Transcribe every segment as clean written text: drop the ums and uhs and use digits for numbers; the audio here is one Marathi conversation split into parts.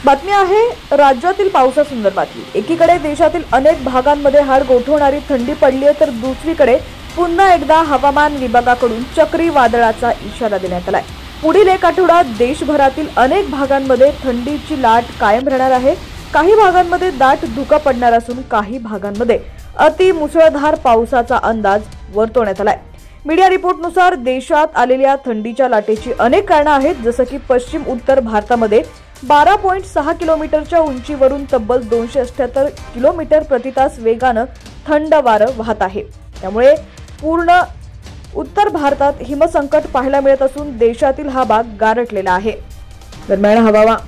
बातमी आहे राज्यातील पावसासंदर्भातली। एकीकडे देशातील अनेक भागांमध्ये हाड गोठवणारी थंडी पडली आहे, तर दुसरीकडे पुन्हा एकदा हवामान विभागाकडून चक्रीवादळाचा इशारा देण्यात आलाय। पुढील एक आठवड्यात देशभरातील अनेक भागांमध्ये थंडीची लाट कायम राहणार आहे। काही भागांमध्ये दाट धुकं पडणार असून काही भागांमध्ये अति मुसळधार पावसाचा अंदाज वर्तवण्यात आलाय। मीडिया रिपोर्टनुसार देशात आलेल्या थंडीच्या लाटेची अनेक कारणं आहेत, जसं की पश्चिम उत्तर भारतामध्ये 12.6 किलोमीटरच्या उंचीवरून तब्बल 278 किलोमीटर प्रति तास वेगानं थंड वारं वाहत आहे। त्यामुळे पूर्ण उत्तर भारतात हिमसंकट पाहायला मिळत असून देशातील हा भाग गारठलेला आहे। दरम्यान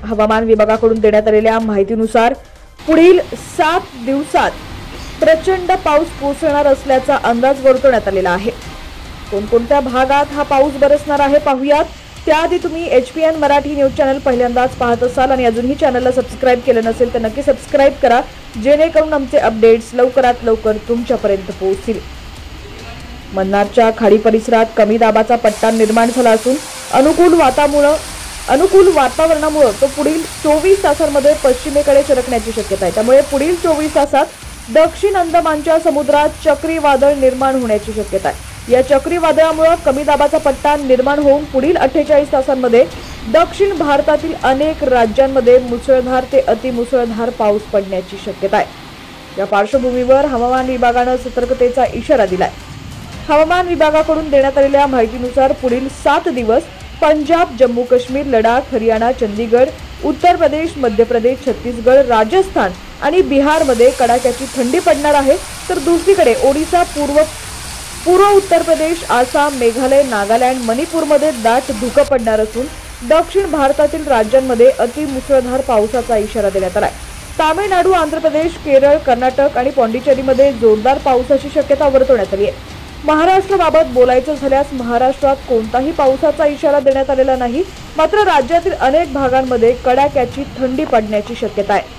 हवामान विभागाकडून देण्यात आलेल्या माहितीनुसार पुढील 7 दिवसात प्रचंड पाऊस कोसळणार असल्याचा अंदाज वर्तवण्यात आलेला आहे। कोणकोणत्या भागात हा पाऊस बरसणार आहे पाहूयात। त्याआधी तुम्ही HPN मराठी न्यूज चॅनल पहिल्यांदाच पाहत असाल आणि अजूनही चॅनलला सबस्क्राइब केलं नसेल तर नक्की सबस्क्राइब करा, जेणेकरून आमचे अपडेट्स लवकरात लवकर तुमच्यापर्यंत पोहोचतील। मन्नारच्या खाडी परिसरात कमी दाबाचा पट्टा निर्माण झाला असून अनुकूल वातावरणामुळे तो पुढील 24 तासांमध्ये पश्चिमेकडे सरकण्याची शक्यता आहे। त्यामुळे पुढील 24 तासात दक्षिण अंदमानच्या समुद्रात चक्रीवादळ निर्माण होण्याची शक्यता आहे। या चक्रीवादळामुळे कमी दाबाचा पट्टा निर्माण होऊन पुढील 48 तासांमध्ये दक्षिण भारतातील अनेक राज्यांमध्ये मुसळधार ते अतिमुसळधार पाऊस पडण्याची शक्यता आहे। या पार्श्वभूमीवर हवामान विभागानं सतर्कतेचा इशारा दिलाय। हवामान विभागाकडून देण्यात आलेल्या माहितीनुसार पुढील 7 दिवस पंजाब, जम्मू काश्मीर, लडाख, हरियाणा, चंदीगड, उत्तर प्रदेश, मध्य प्रदेश, छत्तीसगड, राजस्थान आणि बिहारमध्ये कडाक्याची थंडी पडणार आहे, तर दुसरीकडे ओडिशा, पूर्व उत्तर प्रदेश, आसाम, मेघालय, नागालँड, मणिपूरमध्ये दाट धुकं पडणार असून दक्षिण भारतातील राज्यांमध्ये अतिमुसळधार पावसाचा इशारा देण्यात आलाय। तामिळनाडू, आंध्र प्रदेश, केरळ, कर्नाटक आणि पाँडिचेरीमध्ये जोरदार पावसाची शक्यता वर्तवण्यात आली आहे। महाराष्ट्राबाबत बोलायचं झाल्यास महाराष्ट्रात कोणताही पावसाचा इशारा देण्यात आलेला नाही, मात्र राज्यातील अनेक भागांमध्ये कडाक्याची थंडी पडण्याची शक्यता आहे।